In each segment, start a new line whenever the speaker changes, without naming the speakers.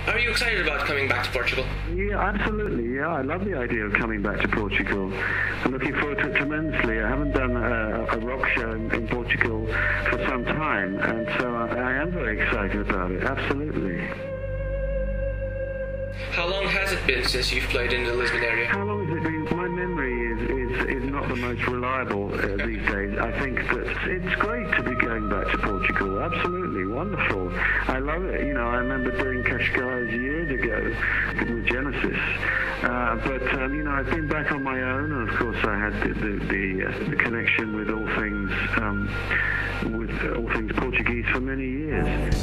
Are you excited about coming back to Portugal?
Yeah, absolutely. Yeah, I love the idea of coming back to Portugal. I'm looking forward to it tremendously. I haven't done a rock show in Portugal for some time, and so I am very excited about it. Absolutely.
How long has it been since you've played in the Lisbon area?
How long has it been? My memory is not the most reliable these days. I think that it's great to be going back to Portugal. Absolutely wonderful. I love it. You know, I remember doing Cascais years ago with Genesis. But you know, I've been back on my own, and of course I had the connection with all things Portuguese for many years.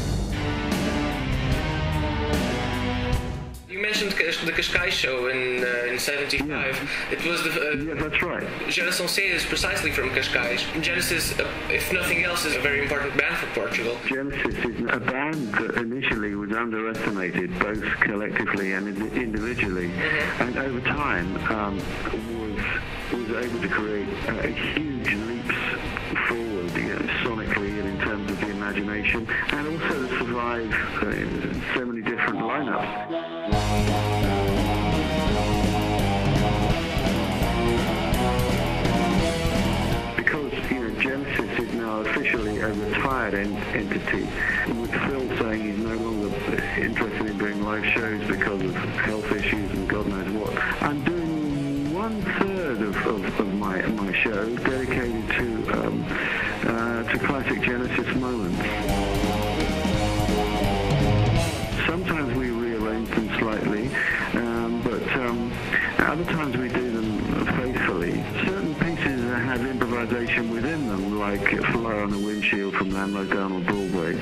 You mentioned the Cascais show in '75.
Yeah.
It was the
yeah, that's right.
Geração C is precisely from Cascais. Genesis, if nothing else, is a very important band for Portugal.
Genesis is a band that initially was underestimated, both collectively and individually, and over time was able to create huge leaps forward, you know, sonically and in terms of the imagination, and also to survive so many different lineups. Because, you know, Genesis is now officially a retired entity, with Phil saying he's no longer interested in doing live shows because of health issues and God knows what. I'm doing 1/3 of my show dedicated to classic Genesis moments. Sometimes we rearrange them slightly, but other times we do them faithfully. Certain pieces have improvisation within them, like Fly on a Windshield from Landlow Down on Broadway.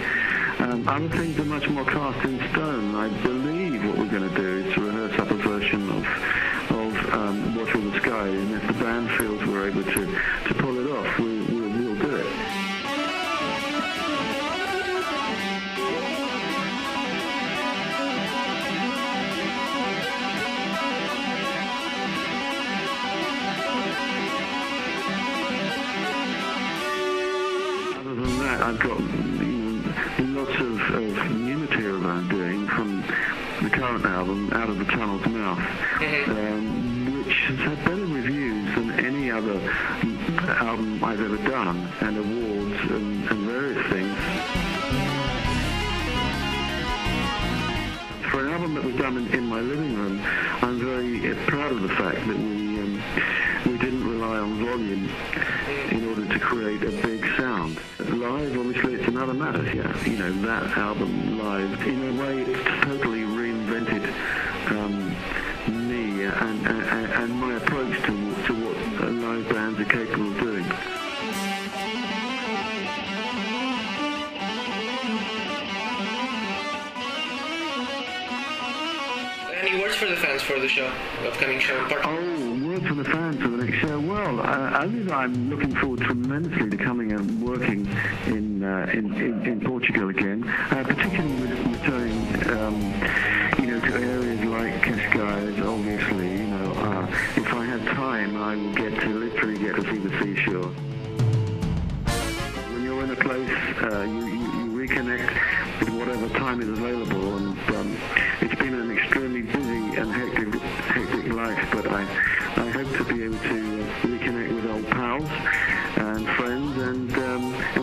Other things are much more cast in stone. I believe what we're going to do is to rehearse up a version of Watch All the Sky, and if the band feels we're able to pull it off, we'll do it. Other than that, I've got lots of new material that I'm doing from the current album, Out of the Tunnel's Mouth, which has had better reviews than any other album I've ever done, and awards and various things. For an album that was done in my living room, I'm very proud of the fact that we didn't rely on volume in order to create a big sound. Live, obviously, it's another matter. Yeah, you know, that album live, in a way, it's totally reinvented me and my approach to what live bands are capable of doing.
Any words for the fans for the show, upcoming show in Portugal?
Oh, words for the fans for the next show. Well, only that I'm looking forward tremendously to coming and working in Portugal again, particularly with returning, you know, to areas like Cascais. Obviously, you know, if I had time, I would literally get to see the seashore. When you're in a place, you reconnect with whatever time is available, and it's been an extremely busy and hectic life, but I hope to be able to reconnect with old pals and friends and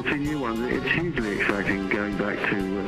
see new ones. It's hugely exciting going back to